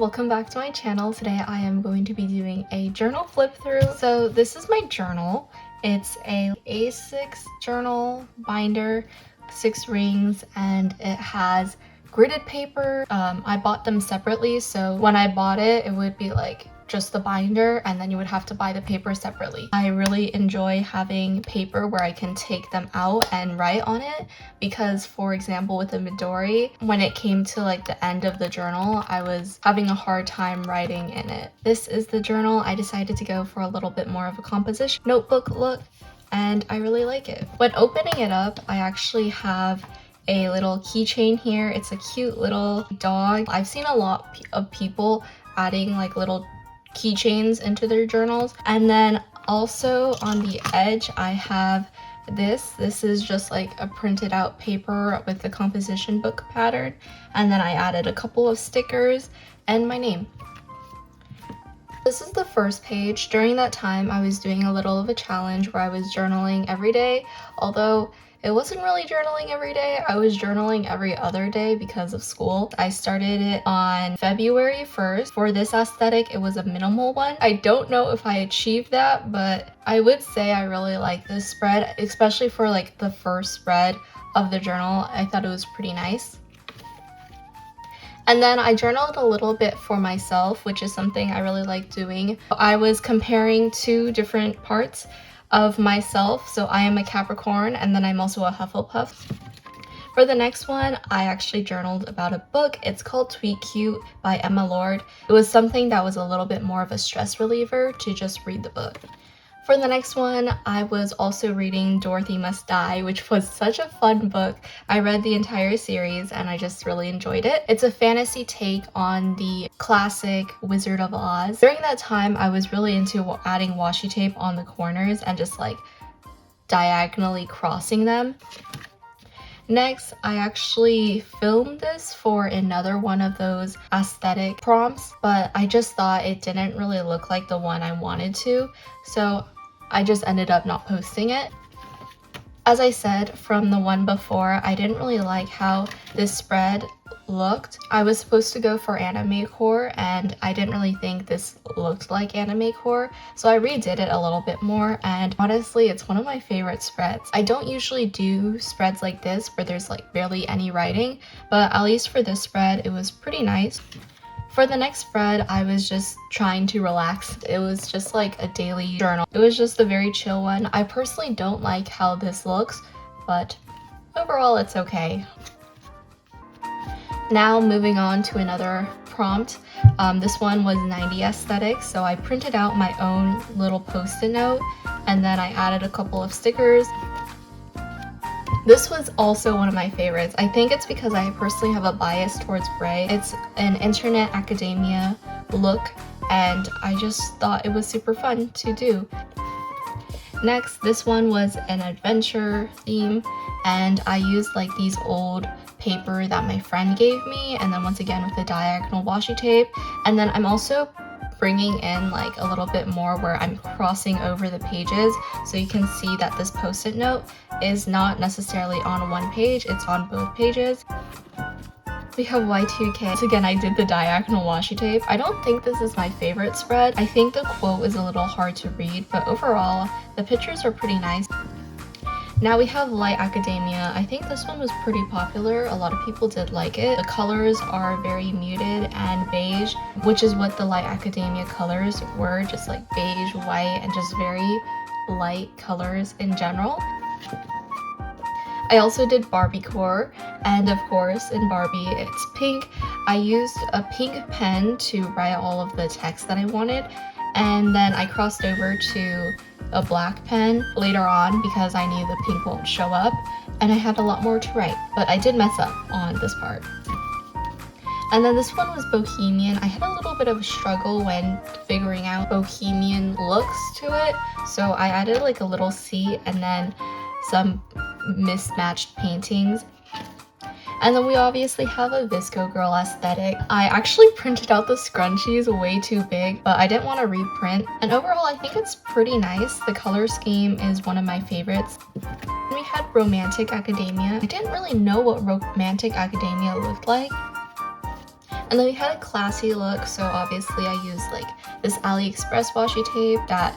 welcome back to my channel. Today I am going to be doing a journal flip through. So this is my journal. It's a A6 journal binder, 6 rings, and it has gridded paper. I bought them separately, so when I bought it, it would be like just the binder and then you would have to buy the paper separately. I really enjoy having paper where I can take them out and write on it because, for example, with the Midori, when it came to like the end of the journal, I was having a hard time writing in it. This is the journal. I decided to go for a little bit more of a composition notebook look and I really like it. When opening it up, I actually have a little keychain here. It's a cute little dog. I've seen a lot of people adding like little keychains into their journals. And then also on the edge I have this is just like a printed out paper with the composition book pattern, and then I added a couple of stickers and my name. This is the first page. During that time I was doing a little of a challenge where I was journaling every day, although it wasn't really journaling every day. I was journaling every other day because of school. I started it on February 1st. For this aesthetic, it was a minimal one. I don't know if I achieved that, but I would say I really like this spread, especially for like the first spread of the journal. I thought it was pretty nice. And then I journaled a little bit for myself, which is something I really like doing. I was comparing two different parts of myself. So I am a Capricorn and then I'm also a Hufflepuff. For the next one, I actually journaled about a book. It's called Tweet Cute by Emma Lord. It was something that was a little bit more of a stress reliever to just read the book. For the next one, I was also reading Dorothy Must Die, which was such a fun book. I read the entire series and I just really enjoyed it. It's a fantasy take on the classic Wizard of Oz. During that time, I was really into adding washi tape on the corners and just like diagonally crossing them. Next, I actually filmed this for another one of those aesthetic prompts, but I just thought it didn't really look like the one I wanted to, so I just ended up not posting it. As I said from the one before, I didn't really like how this spread looked. I was supposed to go for anime core and I didn't really think this looked like anime core, so I redid it a little bit more, and honestly it's one of my favorite spreads. I don't usually do spreads like this where there's like barely any writing, but at least for this spread it was pretty nice. For the next spread, I was just trying to relax. It was just like a daily journal. It was just a very chill one. I personally don't like how this looks, but overall it's okay. Now moving on to another prompt. This one was 90 aesthetic, so I printed out my own little post-it note and then I added a couple of stickers. This was also one of my favorites. I think it's because I personally have a bias towards gray. It's an internet academia look and I just thought it was super fun to do. Next, this one was an adventure theme and I used like these old paper that my friend gave me, and then once again with the diagonal washi tape, and then I'm also bringing in like a little bit more where I'm crossing over the pages so you can see that this post-it note is not necessarily on one page, it's on both pages. We have Y2K. Once again, I did the diagonal washi tape. I don't think this is my favorite spread. I think the quote is a little hard to read, but overall the pictures are pretty nice. Now we have Light Academia. I think this one was pretty popular. A lot of people did like it. The colors are very muted and beige, which is what the Light Academia colors were, just like beige, white, and just very light colors in general. I also did Barbie core, and of course in Barbie it's pink. I used a pink pen to write all of the text that I wanted, and then I crossed over to a black pen later on because I knew the pink won't show up and I had a lot more to write, but I did mess up on this part. And then this one was Bohemian. I had a little bit of a struggle when figuring out Bohemian looks to it, so I added like a little seat and then some mismatched paintings. And then we obviously have a Visco Girl aesthetic. I actually printed out the scrunchies way too big, but I didn't want to reprint. And overall, I think it's pretty nice. The color scheme is one of my favorites. We had Romantic Academia. I didn't really know what Romantic Academia looked like. And then we had a classy look, so obviously I used like this AliExpress washi tape that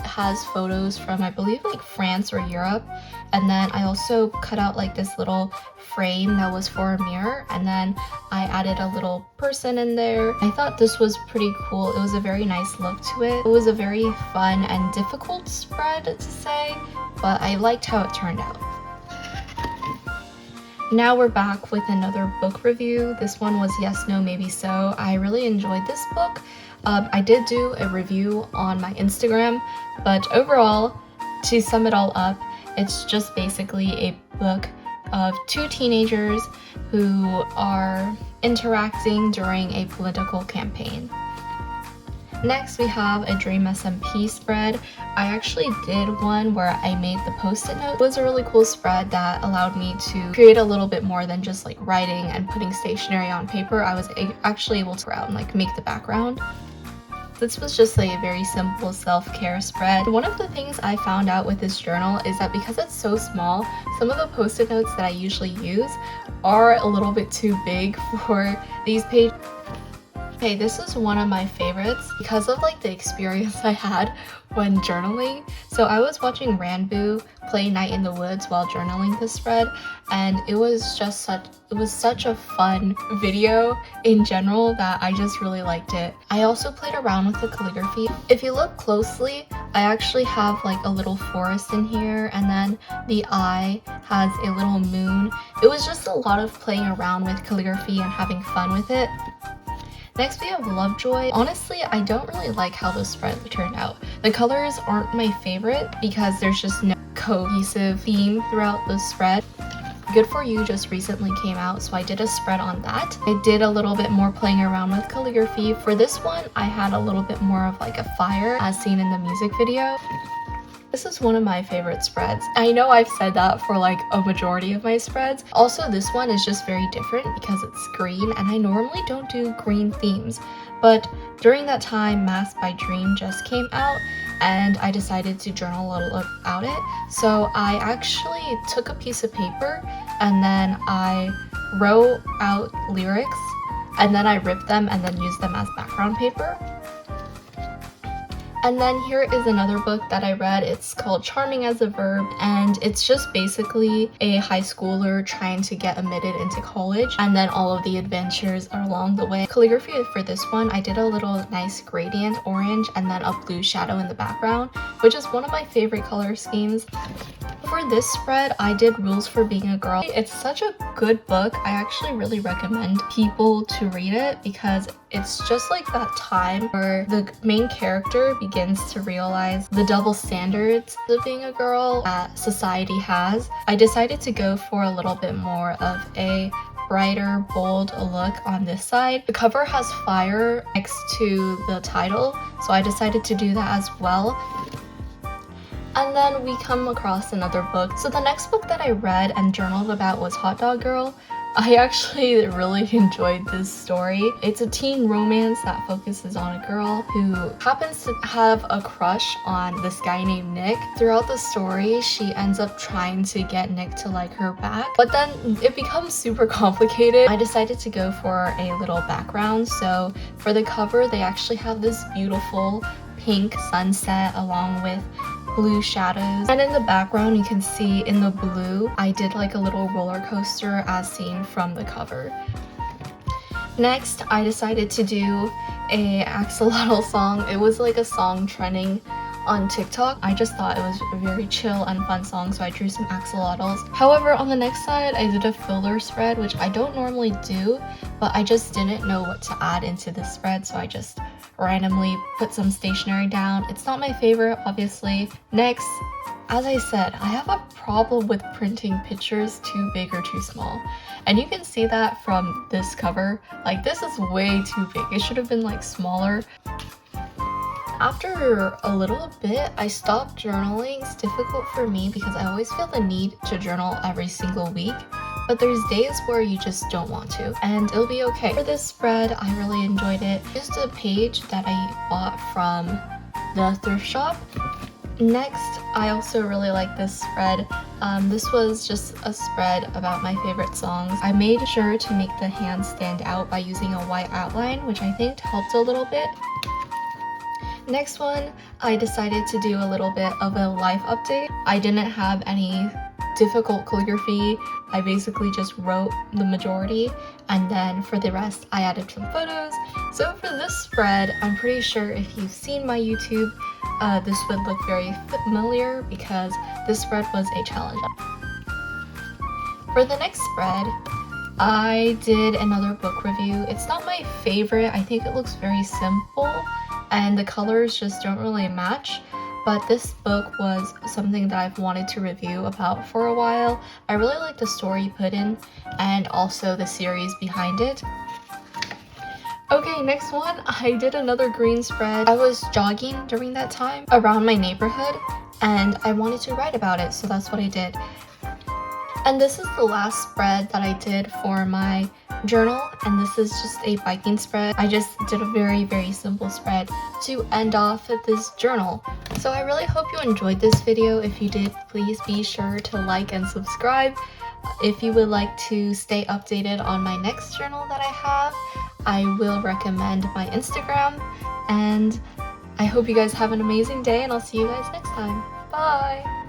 has photos from, I believe, like France or Europe. And then I also cut out like this little frame that was for a mirror, and then I added a little person in there. I thought this was pretty cool. It was a very nice look to it. It was a very fun and difficult spread to say, but I liked how it turned out. Now we're back with another book review. This one was Yes, No, Maybe So. I really enjoyed this book. I did do a review on my Instagram, but overall, to sum it all up, it's just basically a book of two teenagers who are interacting during a political campaign. Next, we have a Dream SMP spread. I actually did one where I made the post-it note. It was a really cool spread that allowed me to create a little bit more than just like writing and putting stationery on paper. I was actually able to like make the background. This was just a very simple self-care spread. One of the things I found out with this journal is that because it's so small, some of the post-it notes that I usually use are a little bit too big for these pages. Okay, this is one of my favorites because of like the experience I had when journaling. So I was watching Ranboo play Night in the Woods while journaling this spread, and it was such a fun video in general that I just really liked it. I also played around with the calligraphy. If you look closely, I actually have like a little forest in here, and then the eye has a little moon. It was just a lot of playing around with calligraphy and having fun with it. Next we have Lovejoy. Honestly, I don't really like how this spread turned out. The colors aren't my favorite because there's just no cohesive theme throughout the spread. Good For You just recently came out, so I did a spread on that. I did a little bit more playing around with calligraphy. For this one, I had a little bit more of like a fire as seen in the music video. This is one of my favorite spreads. I know I've said that for like a majority of my spreads. Also, this one is just very different because it's green, and I normally don't do green themes. But during that time, Masked by Dream just came out, and I decided to journal a little about it. So I actually took a piece of paper and then I wrote out lyrics, and then I ripped them and then used them as background paper. And then here is another book that I read. It's called Charming as a Verb, and it's just basically a high schooler trying to get admitted into college, and then all of the adventures are along the way. Calligraphy for this one, I did a little nice gradient orange and then a blue shadow in the background, which is one of my favorite color schemes. For this spread, I did Rules for Being a Girl. It's such a good book. I actually really recommend people to read it because it's just like that time where the main character begins to realize the double standards of being a girl that society has. I decided to go for a little bit more of a brighter, bold look on this side. The cover has fire next to the title, so I decided to do that as well. And then we come across another book. So the next book that I read and journaled about was Hot Dog Girl. I actually really enjoyed this story. It's a teen romance that focuses on a girl who happens to have a crush on this guy named Nick. Throughout the story, she ends up trying to get Nick to like her back, but then it becomes super complicated. I decided to go for a little background. So for the cover, they actually have this beautiful pink sunset along with blue shadows, and in the background you can see in the blue I did like a little roller coaster as seen from the cover. Next, I decided to do a axolotl song. It was like a song trending on TikTok. I just thought it was a very chill and fun song, so I drew some axolotls. However, on the next side I did a filler spread, which I don't normally do, but I just didn't know what to add into this spread, so I just randomly put some stationery down. It's not my favorite, obviously. Next, as I said, I have a problem with printing pictures too big or too small, and you can see that from this cover. Like, this is way too big. It should have been like smaller. After a little bit, I stopped journaling. It's difficult for me because I always feel the need to journal every single week, but there's days where you just don't want to, and it'll be okay. For this spread, I really enjoyed it. Just a page that I bought from the thrift shop. Next, I also really like this spread. This was just a spread about my favorite songs. I made sure to make the hands stand out by using a white outline, which I think helped a little bit. Next one, I decided to do a little bit of a life update. I didn't have any difficult calligraphy. I basically just wrote the majority, and then for the rest I added some photos. So for this spread, I'm pretty sure if you've seen my YouTube, this would look very familiar because this spread was a challenge. For the next spread, I did another book review. It's not my favorite. I think it looks very simple and the colors just don't really match. But this book was something that I've wanted to review about for a while. I really like the story put in and also the series behind it. Okay, next one, I did another green spread. I was jogging during that time around my neighborhood and I wanted to write about it, so that's what I did. And this is the last spread that I did for my journal, and this is just a biking spread. I just did a very simple spread to end off this journal. So I really hope you enjoyed this video. If you did, please be sure to like and subscribe. If you would like to stay updated on my next journal that I have, I will recommend my Instagram. And I hope you guys have an amazing day, and I'll see you guys next time. Bye!